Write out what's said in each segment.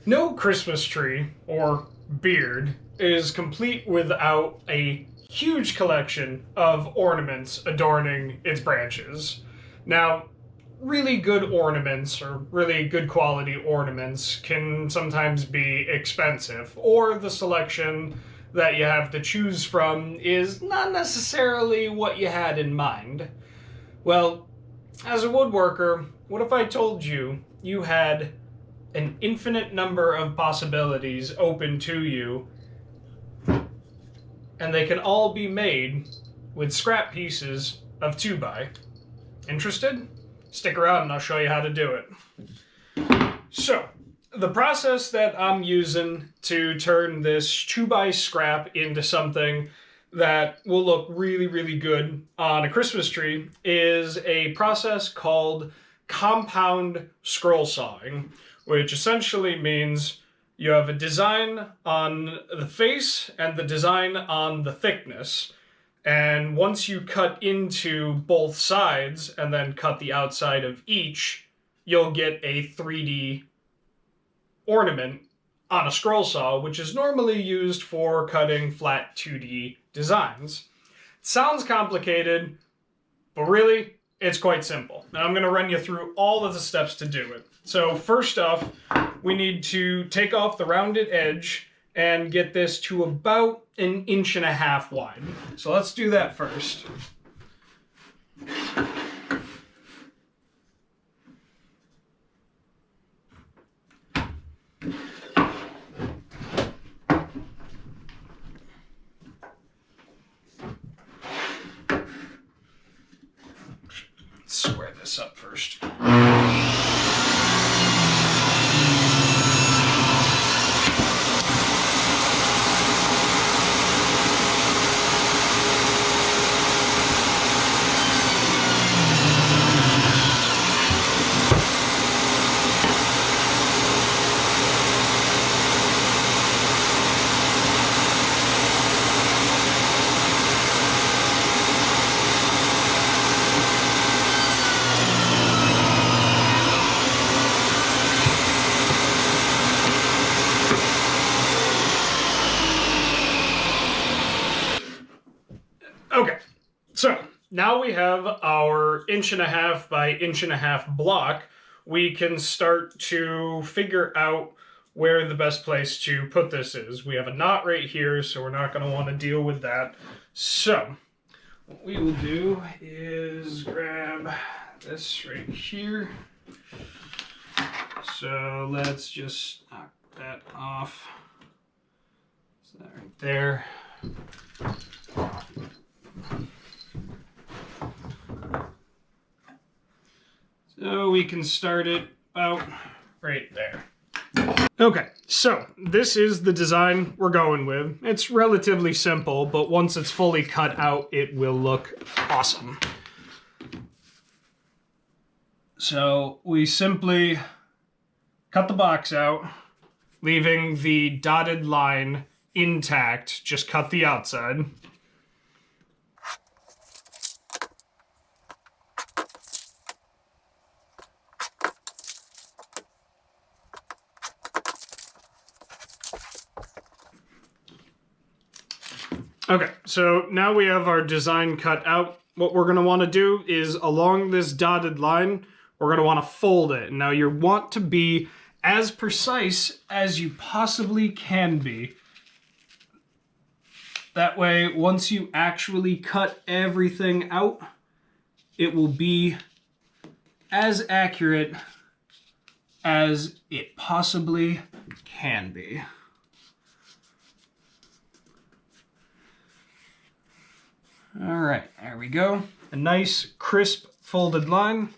No Christmas tree, or beard, is complete without a huge collection of ornaments adorning its branches. Now, really good ornaments, or really good quality ornaments, can sometimes be expensive, or the selection that you have to choose from is not necessarily what you had in mind. Well, as a woodworker, what if I told you you had an infinite number of possibilities open to you, and they can all be made with scrap pieces of 2x? Interested? Stick around and I'll show you how to do it. So, the process that I'm using to turn this 2x scrap into something that will look really, really good on a Christmas tree is a process called compound scroll sawing, which essentially means you have a design on the face and the design on the thickness. And once you cut into both sides and then cut the outside of each, you'll get a 3D ornament on a scroll saw, which is normally used for cutting flat 2D designs. It sounds complicated, but really, it's quite simple. And I'm going to run you through all of the steps to do it. So first off, we need to take off the rounded edge and get this to about 1.5 inches wide. So let's do that first. Square this up first. Okay, so now we have our 1.5 by 1.5 block. We can start to figure out where the best place to put this is. We have a knot right here, so we're not going to want to deal with that. So what we will do is grab this right here. So let's just knock that off. So that right there. So we can start it about right there. Okay, so this is the design we're going with. It's relatively simple, but once it's fully cut out, it will look awesome. So we simply cut the box out, leaving the dotted line intact, just cut the outside. Okay, so now we have our design cut out. What we're going to want to do is along this dotted line, we're going to want to fold it. Now you want to be as precise as you possibly can be. That way, once you actually cut everything out, it will be as accurate as it possibly can be. All right, there we go. A nice, crisp, folded line.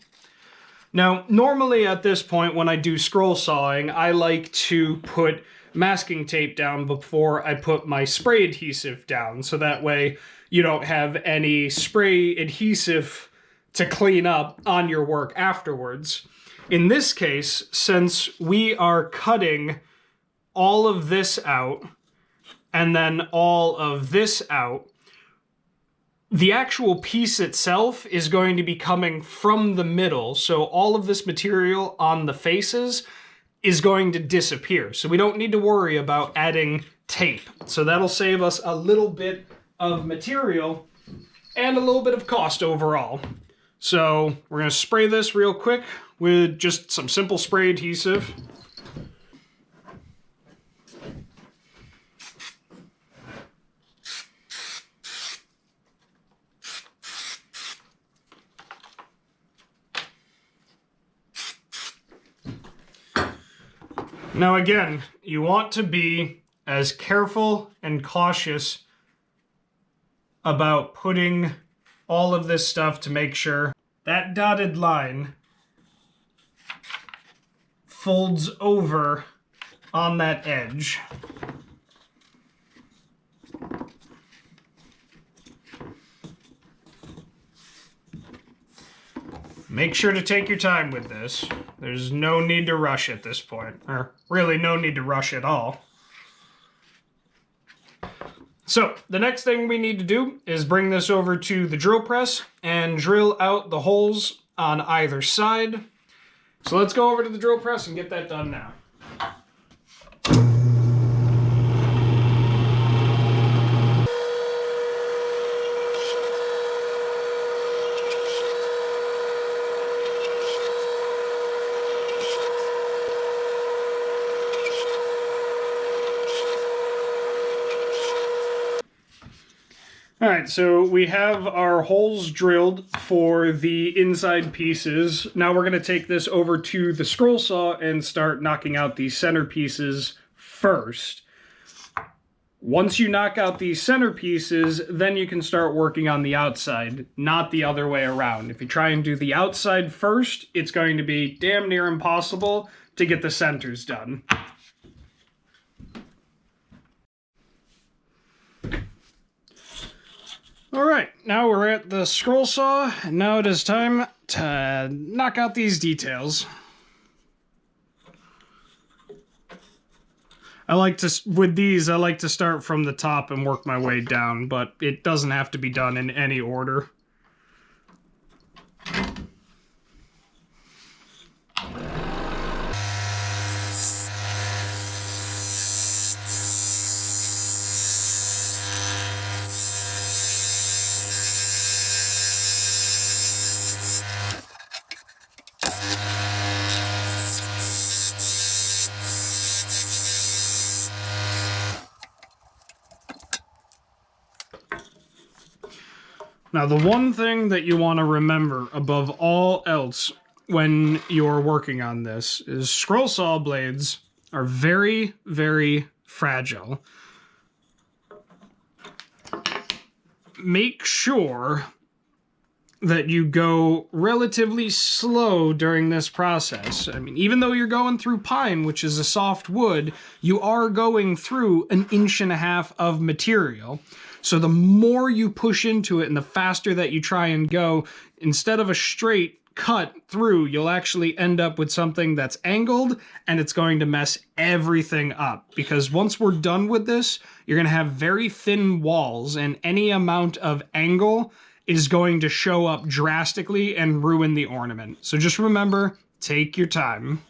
Now, normally at this point, when I do scroll sawing, I like to put masking tape down before I put my spray adhesive down, so that way you don't have any spray adhesive to clean up on your work afterwards. In this case, since we are cutting all of this out and then all of this out, the actual piece itself is going to be coming from the middle. So all of this material on the faces is going to disappear. So we don't need to worry about adding tape. So that'll save us a little bit of material and a little bit of cost overall. So we're going to spray this real quick with just some simple spray adhesive. Now again, you want to be as careful and cautious about putting all of this stuff to make sure that dotted line folds over on that edge. Make sure to take your time with this. There's no need to rush at this point, or really no need to rush at all. So the next thing we need to do is bring this over to the drill press and drill out the holes on either side. So let's go over to the drill press and get that done now. Alright, so we have our holes drilled for the inside pieces. Now we're going to take this over to the scroll saw and start knocking out these center pieces first. Once you knock out these center pieces, then you can start working on the outside, not the other way around. If you try and do the outside first, it's going to be damn near impossible to get the centers done. Alright, now we're at the scroll saw, and now it is time to knock out these details. With these, I like to start from the top and work my way down, but it doesn't have to be done in any order. Now, the one thing that you want to remember above all else when you're working on this is scroll saw blades are very, very fragile. Make sure that you go relatively slow during this process. I mean, even though you're going through pine, which is a soft wood, you are going through 1.5 inches of material. So the more you push into it and the faster that you try and go, instead of a straight cut through, you'll actually end up with something that's angled, and it's going to mess everything up. Because once we're done with this, you're going to have very thin walls, and any amount of angle is going to show up drastically and ruin the ornament. So just remember, take your time.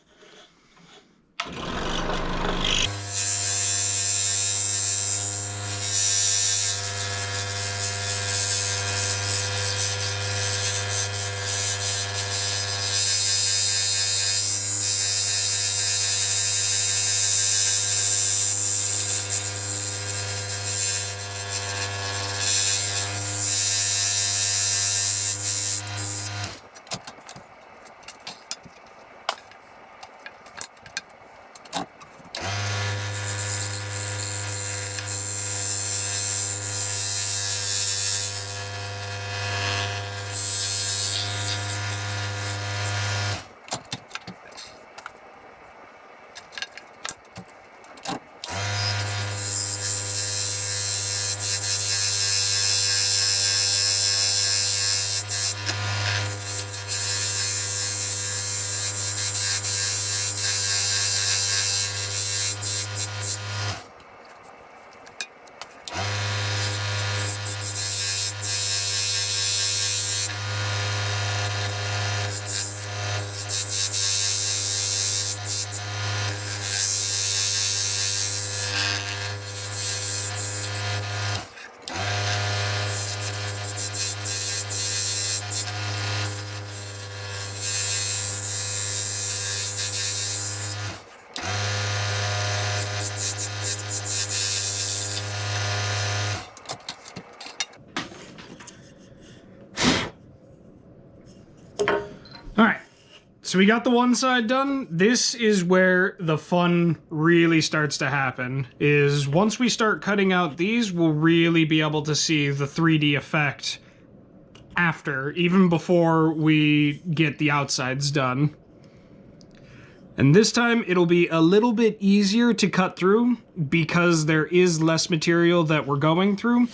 So we got the one side done. This is where the fun really starts to happen, is once we start cutting out these, we'll really be able to see the 3D effect after, even before we get the outsides done. And this time it'll be a little bit easier to cut through because there is less material that we're going through.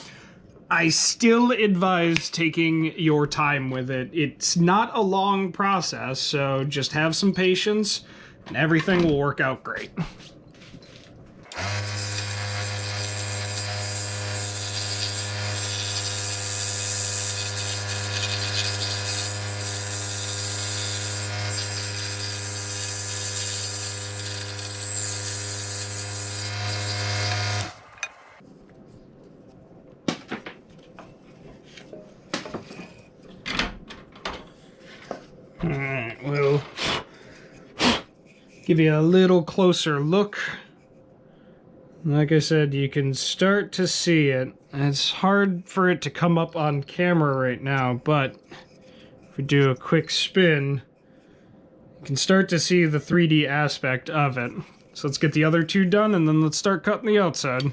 I still advise taking your time with it. It's not a long process, so just have some patience and everything will work out great. Alright, we'll give you a little closer look. Like I said, you can start to see it. It's hard for it to come up on camera right now, but if we do a quick spin, you can start to see the 3D aspect of it. So let's get the other two done, and then let's start cutting the outside.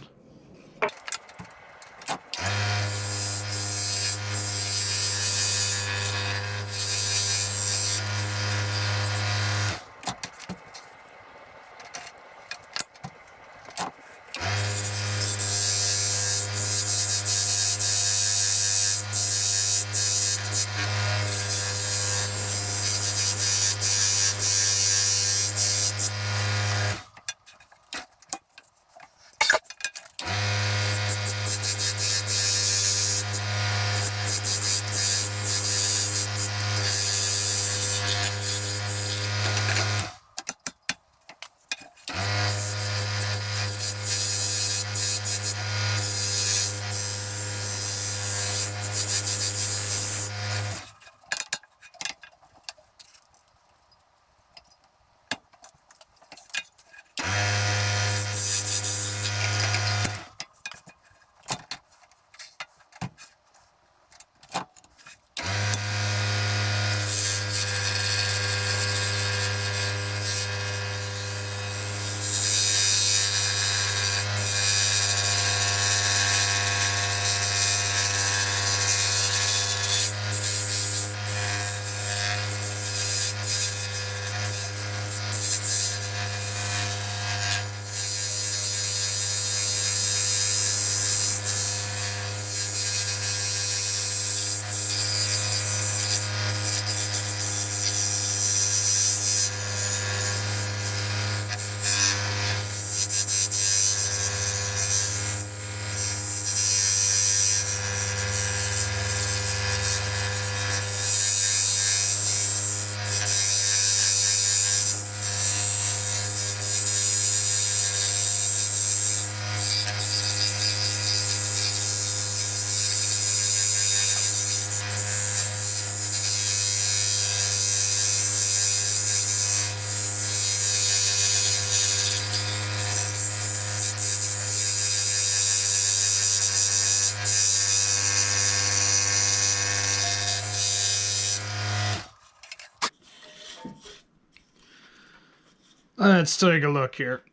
Let's take a look here.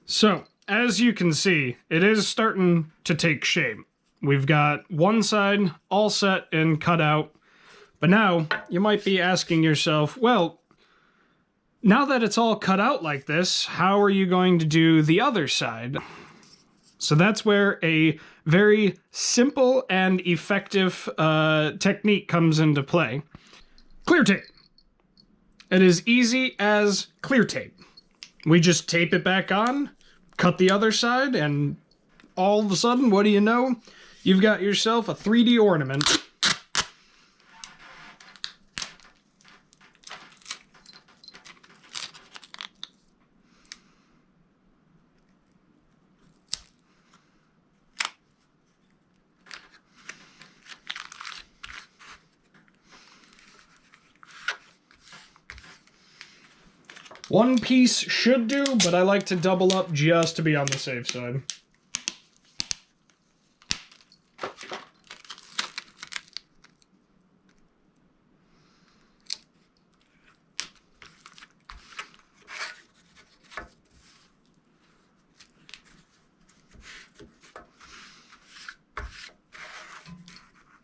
So, as you can see, it is starting to take shape. We've got one side all set and cut out, but now you might be asking yourself, well, now that it's all cut out like this, how are you going to do the other side? So that's where a very simple and effective technique comes into play. Clear tape. It is easy as clear tape. We just tape it back on, cut the other side, and all of a sudden, what do you know? You've got yourself a 3D ornament. One piece should do, but I like to double up just to be on the safe side.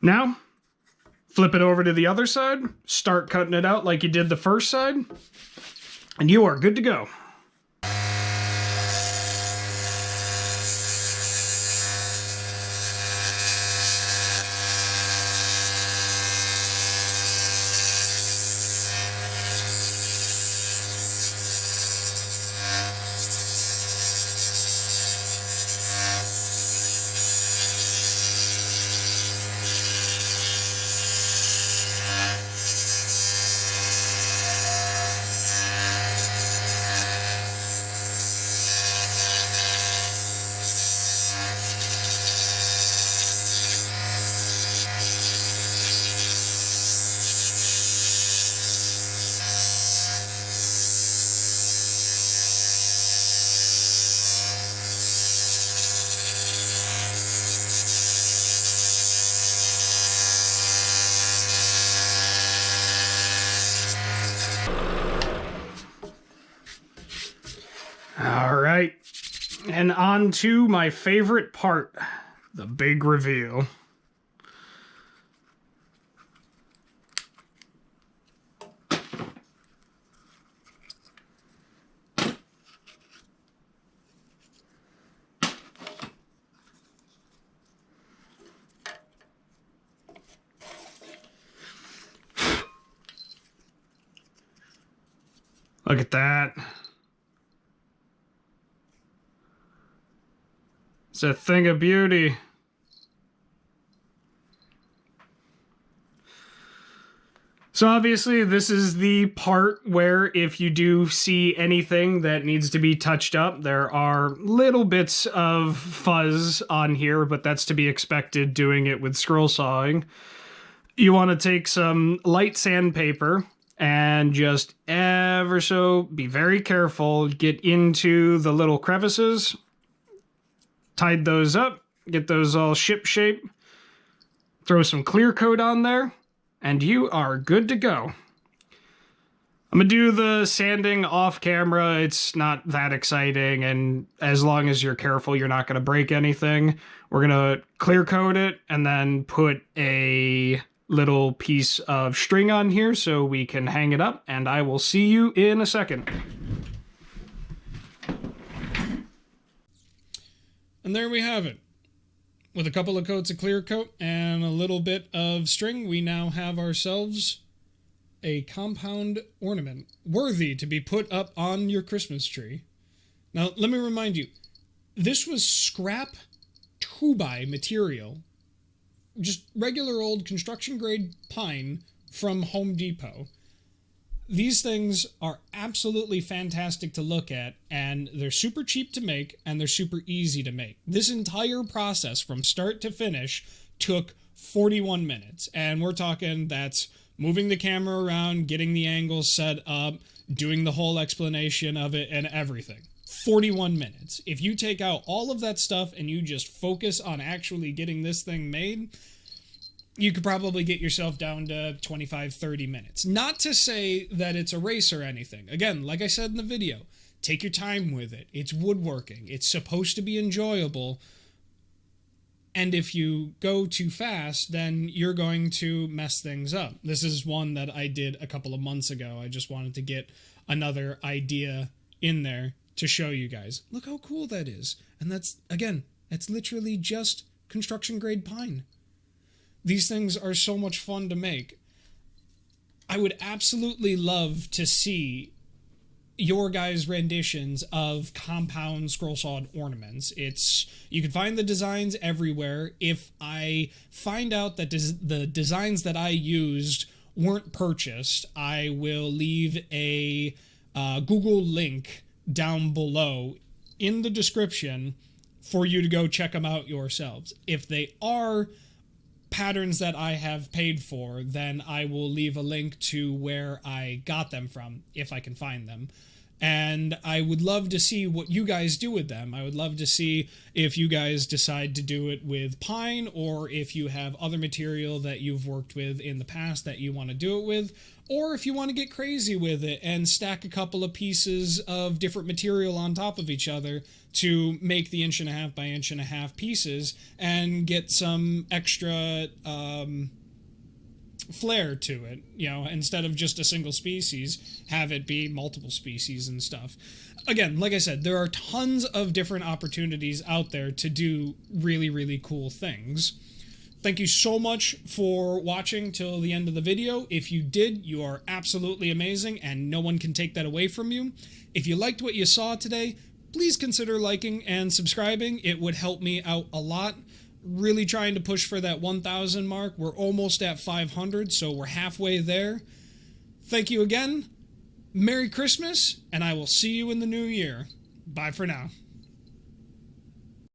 Now, flip it over to the other side, start cutting it out like you did the first side, and you are good to go. All right, and on to my favorite part, the big reveal. Look at that. It's a thing of beauty. So obviously this is the part where if you do see anything that needs to be touched up, there are little bits of fuzz on here, but that's to be expected doing it with scroll sawing. You want to take some light sandpaper and just ever so be very careful, get into the little crevices, tied those up, get those all ship shape, throw some clear coat on there, and you are good to go. I'm gonna do the sanding off camera. It's not that exciting, and as long as you're careful, you're not gonna break anything. We're gonna clear coat it and then put a little piece of string on here so we can hang it up, and I will see you in a second. And there we have it. With a couple of coats of clear coat and a little bit of string, we now have ourselves a compound ornament worthy to be put up on your Christmas tree. Now, let me remind you, this was scrap 2x material, just regular old construction grade pine from Home Depot. These things are absolutely fantastic to look at, and they're super cheap to make, and they're super easy to make. This entire process from start to finish took 41 minutes, and we're talking that's moving the camera around, getting the angles set up, doing the whole explanation of it, and everything. 41 minutes. If you take out all of that stuff and you just focus on actually getting this thing made, you could probably get yourself down to 25, 30 minutes. Not to say that it's a race or anything. Again, like I said in the video, take your time with it. It's woodworking. It's supposed to be enjoyable. And if you go too fast, then you're going to mess things up. This is one that I did a couple of months ago. I just wanted to get another idea in there to show you guys. Look how cool that is. And that's, again, that's literally just construction grade pine. These things are so much fun to make. I would absolutely love to see your guys' renditions of compound scroll sawed ornaments. You can find the designs everywhere. If I find out that the designs that I used weren't purchased, I will leave a Google link down below in the description for you to go check them out yourselves. If they are patterns that I have paid for, then I will leave a link to where I got them from, if I can find them. And I would love to see what you guys do with them. I would love to see if you guys decide to do it with pine, or if you have other material that you've worked with in the past that you want to do it with, Or if you want to get crazy with it and stack a couple of pieces of different material on top of each other to make the 1.5 by 1.5 pieces and get some extra flair to it, you know, instead of just a single species, have it be multiple species and stuff. Again, like I said, there are tons of different opportunities out there to do really, really cool things. Thank you so much for watching till the end of the video. If you did, you are absolutely amazing, and no one can take that away from you. If you liked what you saw today, please consider liking and subscribing. It would help me out a lot. Really trying to push for that 1,000 mark. We're almost at 500, so we're halfway there. Thank you again. Merry Christmas, and I will see you in the new year. Bye for now.